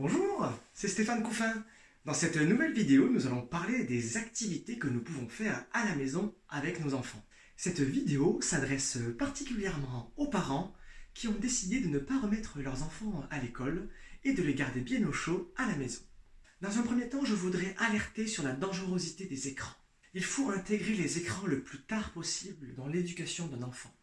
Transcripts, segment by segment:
Bonjour, c'est Stéphane Couffin. Dans cette nouvelle vidéo, nous allons parler des activités que nous pouvons faire à la maison avec nos enfants. Cette vidéo s'adresse particulièrement aux parents qui ont décidé de ne pas remettre leurs enfants à l'école et de les garder bien au chaud à la maison. Dans un premier temps, je voudrais alerter sur la dangerosité des écrans. Il faut intégrer les écrans le plus tard possible dans l'éducation d'un enfant.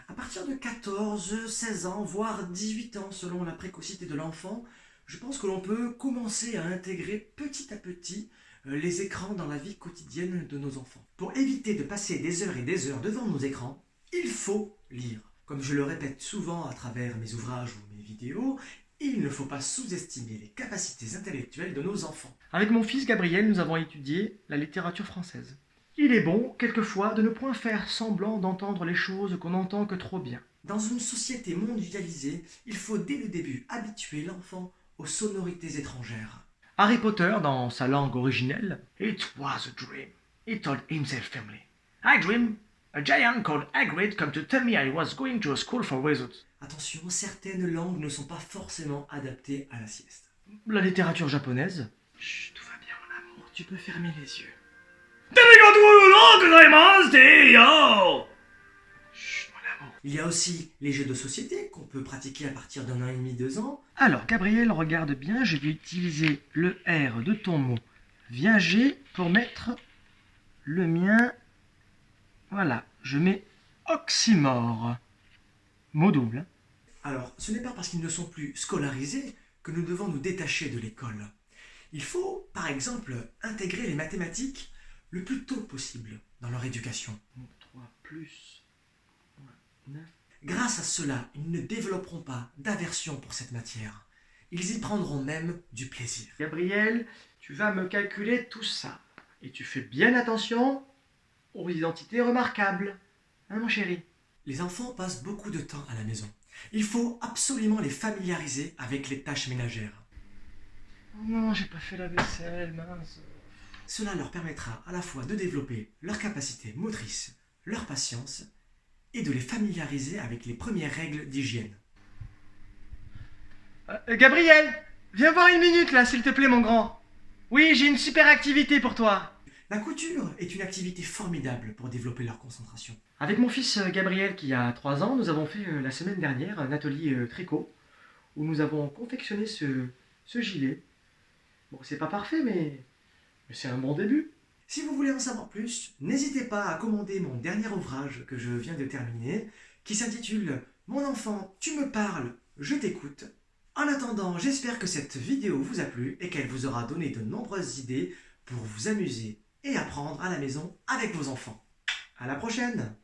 À partir de 14, 16 ans, voire 18 ans selon la précocité de l'enfant, je pense que l'on peut commencer à intégrer petit à petit les écrans dans la vie quotidienne de nos enfants. Pour éviter de passer des heures et des heures devant nos écrans, il faut lire. Comme je le répète souvent à travers mes ouvrages ou mes vidéos, il ne faut pas sous-estimer les capacités intellectuelles de nos enfants. Avec mon fils Gabriel, nous avons étudié la littérature française. Il est bon, quelquefois, de ne point faire semblant d'entendre les choses qu'on n'entend que trop bien. Dans une société mondialisée, il faut dès le début habituer l'enfant aux sonorités étrangères. Harry Potter, dans sa langue originelle, It was a dream. He told himself firmly. I dream. A giant called Hagrid came to tell me I was going to a school for wizards. Attention, certaines langues ne sont pas forcément adaptées à la sieste. La littérature japonaise. Chut, tout va bien mon amour, tu peux fermer les yeux. Chut, mon amour. Il y a aussi les jeux de société qu'on peut pratiquer à partir d'un an et demi, 2 ans. Alors, Gabriel, regarde bien, je vais utiliser le R de ton mot viens G pour mettre le mien. Voilà, je mets oxymore. Mot double. Alors, ce n'est pas parce qu'ils ne sont plus scolarisés que nous devons nous détacher de l'école. Il faut, par exemple, intégrer les mathématiques le plus tôt possible dans leur éducation. 3 plus 9. Grâce à cela, ils ne développeront pas d'aversion pour cette matière. Ils y prendront même du plaisir. Gabriel, tu vas me calculer tout ça. Et tu fais bien attention aux identités remarquables. Hein, mon chéri? Les enfants passent beaucoup de temps à la maison. Il faut absolument les familiariser avec les tâches ménagères. Oh non, j'ai pas fait la vaisselle, mince. Cela leur permettra à la fois de développer leur capacité motrice, leur patience, et de les familiariser avec les premières règles d'hygiène. Gabriel, viens voir une minute là, s'il te plaît, mon grand. Oui, j'ai une super activité pour toi. La couture est une activité formidable pour développer leur concentration. Avec mon fils Gabriel qui a 3 ans, nous avons fait la semaine dernière un atelier tricot où nous avons confectionné ce gilet. Bon, c'est pas parfait, mais c'est un bon début. Si vous voulez en savoir plus, n'hésitez pas à commander mon dernier ouvrage que je viens de terminer, qui s'intitule « Mon enfant, tu me parles, je t'écoute ». En attendant, j'espère que cette vidéo vous a plu et qu'elle vous aura donné de nombreuses idées pour vous amuser et apprendre à la maison avec vos enfants. À la prochaine!